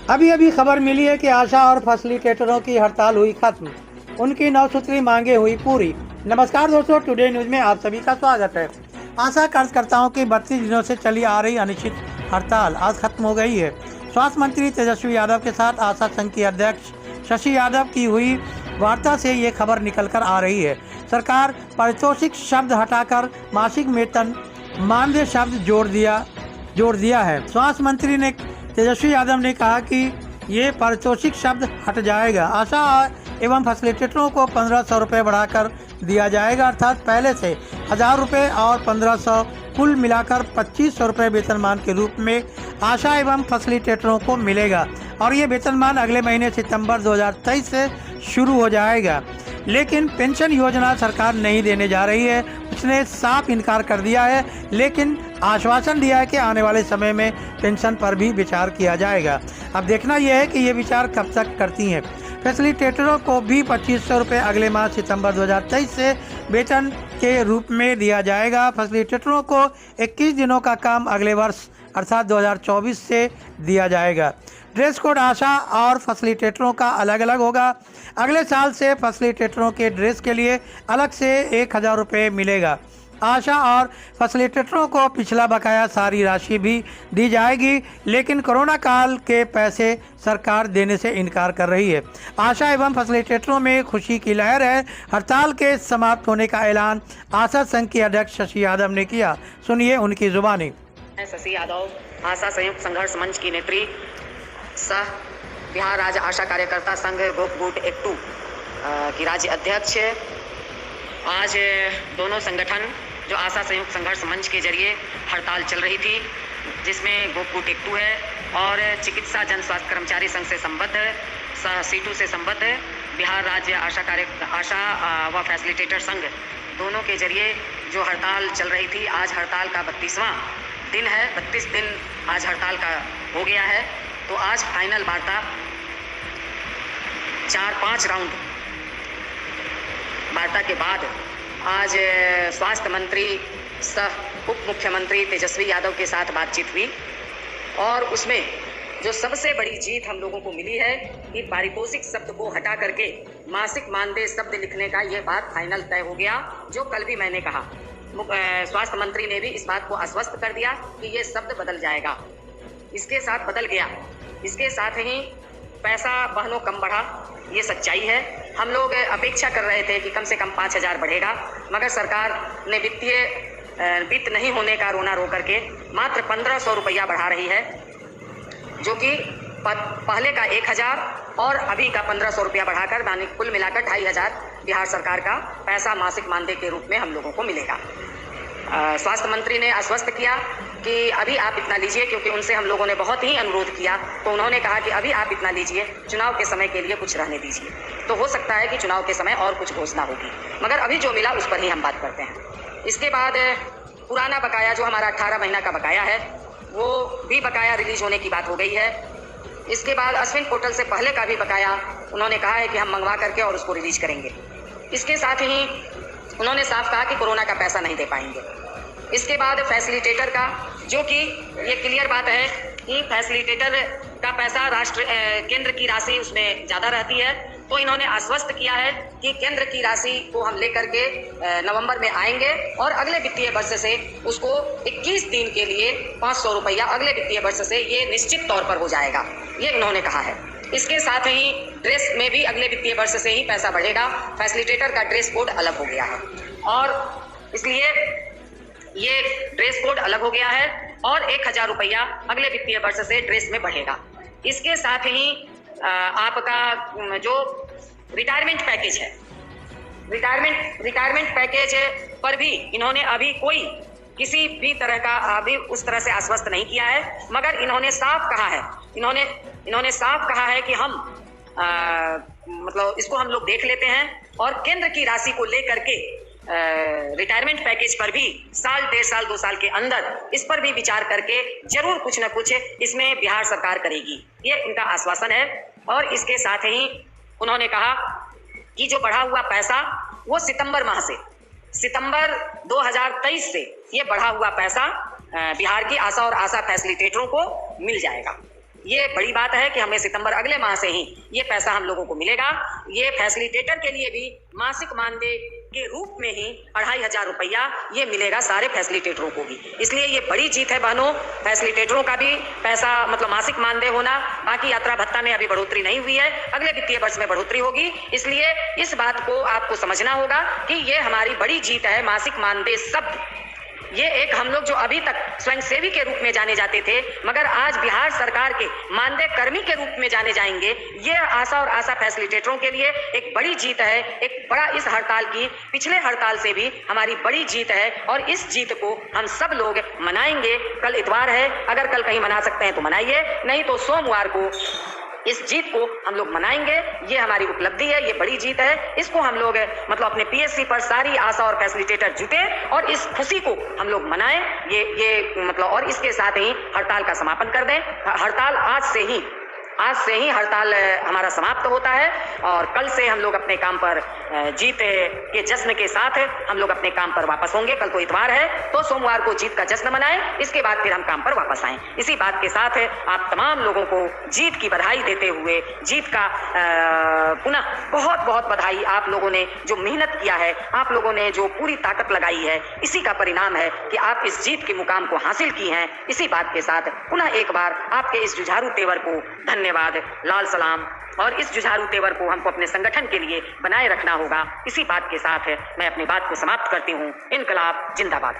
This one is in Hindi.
अभी अभी खबर मिली है कि आशा और फैसिलिटेटरों की हड़ताल हुई खत्म, उनकी 9 सूत्री मांगे हुई पूरी। नमस्कार दोस्तों, टुडे न्यूज में आप सभी का स्वागत है। आशा कार्यकर्ताओं की 32 दिनों से चली आ रही अनिश्चित हड़ताल आज खत्म हो गई है। स्वास्थ्य मंत्री तेजस्वी यादव के साथ आशा संघ की अध्यक्ष शशि यादव की हुई वार्ता से ये खबर निकल कर आ रही है। सरकार पारितोषिक शब्द हटाकर मासिक वेतन मानदेय शब्द जोड़ दिया है। स्वास्थ्य मंत्री ने तेजस्वी यादव ने कहा कि ये पारितोषिक शब्द हट जाएगा। आशा एवं फैसिलिटेटरों को 1500 रुपये बढ़ाकर दिया जाएगा, अर्थात पहले से 1000 रुपये और 1500 कुल मिलाकर 2500 रुपये वेतनमान के रूप में आशा एवं फैसिलिटेटरों को मिलेगा और ये वेतनमान अगले महीने सितंबर 2023 से शुरू हो जाएगा। लेकिन पेंशन योजना सरकार नहीं देने जा रही है, उसने साफ इनकार कर दिया है, लेकिन आश्वासन दिया है कि आने वाले समय में पेंशन पर भी विचार किया जाएगा। अब देखना यह है कि ये विचार कब तक करती हैं। फैसिलिटेटरों को भी 2500 रुपये अगले माह सितंबर 2023 से वेतन के रूप में दिया जाएगा। फैसिलिटेटरों को 21 दिनों का काम अगले वर्ष अर्थात 2024 से दिया जाएगा। ड्रेस कोड आशा और फैसिलिटेटरों का अलग अलग होगा। अगले साल से फैसिलिटेटरों के ड्रेस के लिए अलग से 1000 रुपये मिलेगा। आशा और फैसिलिटेटरों को पिछला बकाया सारी राशि भी दी जाएगी, लेकिन कोरोना काल के पैसे सरकार देने से इनकार कर रही है। आशा एवं फैसिलिटेटरों में खुशी की लहर है। हड़ताल के समाप्त होने का ऐलान आशा संघ के अध्यक्ष शशि यादव ने किया। सुनिए उनकी जुबानी। शशि यादव, आशा संयुक्त संघर्ष मंच की नेत्री, सह बिहार राज्य आशा कार्यकर्ता संघ गोपगुट एक्टू की राज्य अध्यक्ष। आज दोनों संगठन जो आशा संयुक्त संघर्ष मंच के जरिए हड़ताल चल रही थी, जिसमें गोपगुट एक्टू है और चिकित्सा जन स्वास्थ्य कर्मचारी संघ से संबद्ध सीटू से संबद्ध बिहार राज्य आशा व फैसिलिटेटर संघ, दोनों के जरिए जो हड़ताल चल रही थी, आज हड़ताल का 32वां दिन है। 32 दिन आज हड़ताल का हो गया है। तो आज फाइनल वार्ता 4-5 राउंड वार्ता के बाद आज स्वास्थ्य मंत्री सह उप मुख्यमंत्री तेजस्वी यादव के साथ बातचीत हुई और उसमें जो सबसे बड़ी जीत हम लोगों को मिली है कि पारितोषिक शब्द को हटा करके मासिक मानदेय शब्द लिखने का ये बात फाइनल तय हो गया, जो कल भी मैंने कहा। स्वास्थ्य मंत्री ने भी इस बात को आश्वस्त कर दिया कि ये शब्द बदल जाएगा। इसके साथ बदल गया। इसके साथ ही पैसा बहनों कम बढ़ा, ये सच्चाई है। हम लोग अपेक्षा कर रहे थे कि कम से कम 5000 बढ़ेगा, मगर सरकार ने वित्त नहीं होने का रोना रो करके मात्र 1500 रुपया बढ़ा रही है, जो कि पहले का 1000 और अभी का 1500 रुपया बढ़ाकर माने कुल मिलाकर 2500 बिहार सरकार का पैसा मासिक मानदेय के रूप में हम लोगों को मिलेगा। स्वास्थ्य मंत्री ने आश्वस्त किया कि अभी आप इतना लीजिए, क्योंकि उनसे हम लोगों ने बहुत ही अनुरोध किया, तो उन्होंने कहा कि अभी आप इतना लीजिए, चुनाव के समय के लिए कुछ रहने दीजिए। तो हो सकता है कि चुनाव के समय और कुछ घोषणा होगी, मगर अभी जो मिला उस पर ही हम बात करते हैं। इसके बाद पुराना बकाया जो हमारा 18 महीना का बकाया है, वो भी बकाया रिलीज होने की बात हो गई है। इसके बाद अश्विन पोर्टल से पहले का भी बकाया उन्होंने कहा है कि हम मंगवा करके और उसको रिलीज करेंगे। इसके साथ ही उन्होंने साफ कहा कि कोरोना का पैसा नहीं दे पाएंगे। इसके बाद फैसिलिटेटर का, जो कि ये क्लियर बात है कि फैसिलिटेटर का पैसा केंद्र की राशि उसमें ज़्यादा रहती है, तो इन्होंने आश्वस्त किया है कि केंद्र की राशि को हम लेकर के नवंबर में आएंगे और अगले वित्तीय वर्ष से उसको 21 दिन के लिए 500 रुपया अगले वित्तीय वर्ष से ये निश्चित तौर पर हो जाएगा, ये इन्होंने कहा है। इसके साथ ही ड्रेस में भी अगले वित्तीय वर्ष से ही पैसा बढ़ेगा। फैसिलिटेटर का ड्रेस कोड अलग हो गया है और इसलिए ये ड्रेस कोड अलग हो गया है और 1000 रुपया अगले वित्तीय वर्ष से ड्रेस में बढ़ेगा। इसके साथ ही आपका जो रिटायरमेंट पैकेज है, रिटायरमेंट पैकेज पर भी इन्होंने अभी कोई किसी भी तरह का अभी उस तरह से आश्वस्त नहीं किया है, मगर इन्होंने साफ कहा है, इन्होंने साफ कहा है कि हम मतलब इसको हम लोग देख लेते हैं और केंद्र की राशि को लेकर के रिटायरमेंट पैकेज पर भी साल, 1.5 साल, 2 साल के अंदर इस पर भी विचार करके जरूर कुछ न कुछ इसमें बिहार सरकार करेगी, ये इनका आश्वासन है। और इसके साथ ही उन्होंने कहा कि जो बढ़ा हुआ पैसा वो सितंबर माह से, सितंबर 2023 से ये बढ़ा हुआ पैसा बिहार की आशा और आशा फैसिलिटेटरों को मिल जाएगा। ये बड़ी बात है कि हमें सितंबर अगले माह से ही ये पैसा हम लोगों को मिलेगा। ये फैसिलिटेटर के लिए भी मासिक मानदेय के रूप में ही 2500 रुपया ये मिलेगा सारे फैसिलिटेटरों को भी। इसलिए ये बड़ी जीत है बहनों, फैसिलिटेटरों का भी पैसा मतलब मासिक मानदेय होना। बाकी यात्रा भत्ता में अभी बढ़ोतरी नहीं हुई है, अगले वित्तीय वर्ष में बढ़ोतरी होगी। इसलिए इस बात को आपको समझना होगा कि ये हमारी बड़ी जीत है। मासिक मानदेय शब्द ये एक हम लोग जो अभी तक स्वयंसेवी के रूप में जाने जाते थे, मगर आज बिहार सरकार के मानदेय कर्मी के रूप में जाने जाएंगे। ये आशा और आशा फैसिलिटेटरों के लिए एक बड़ी जीत है। एक बड़ा इस हड़ताल की पिछले हड़ताल से भी हमारी बड़ी जीत है और इस जीत को हम सब लोग मनाएंगे। कल इतवार है, अगर कल कहीं मना सकते हैं तो मनाइए, नहीं तो सोमवार को इस जीत को हम लोग मनाएंगे। ये हमारी उपलब्धि है, ये बड़ी जीत है। इसको हम लोग मतलब अपने पीएससी पर सारी आशा और फैसिलिटेटर जुटे और इस खुशी को हम लोग मनाएं। ये मतलब और इसके साथ ही हड़ताल का समापन कर दें। हड़ताल आज से ही हड़ताल हमारा समाप्त होता है और कल से हम लोग अपने काम पर जीत के जश्न के साथ हम लोग अपने काम पर वापस होंगे। कल को इतवार है तो सोमवार को जीत का जश्न मनाएं, इसके बाद फिर हम काम पर वापस आएं। इसी बात के साथ आप तमाम लोगों को जीत की बधाई देते हुए जीत का पुनः बहुत बहुत बधाई। आप लोगों ने जो मेहनत किया है, आप लोगों ने जो पूरी ताकत लगाई है, इसी का परिणाम है कि आप इस जीत के मुकाम को हासिल की हैं। इसी बात के साथ पुनः एक बार आपके इस जुझारू तेवर को धन्यवाद, लाल सलाम। और इस जुझारू तेवर को हमको अपने संगठन के लिए बनाए रखना होगा। इसी बात के साथ मैं अपनी बात को समाप्त करती हूँ। इनकलाब जिंदाबाद।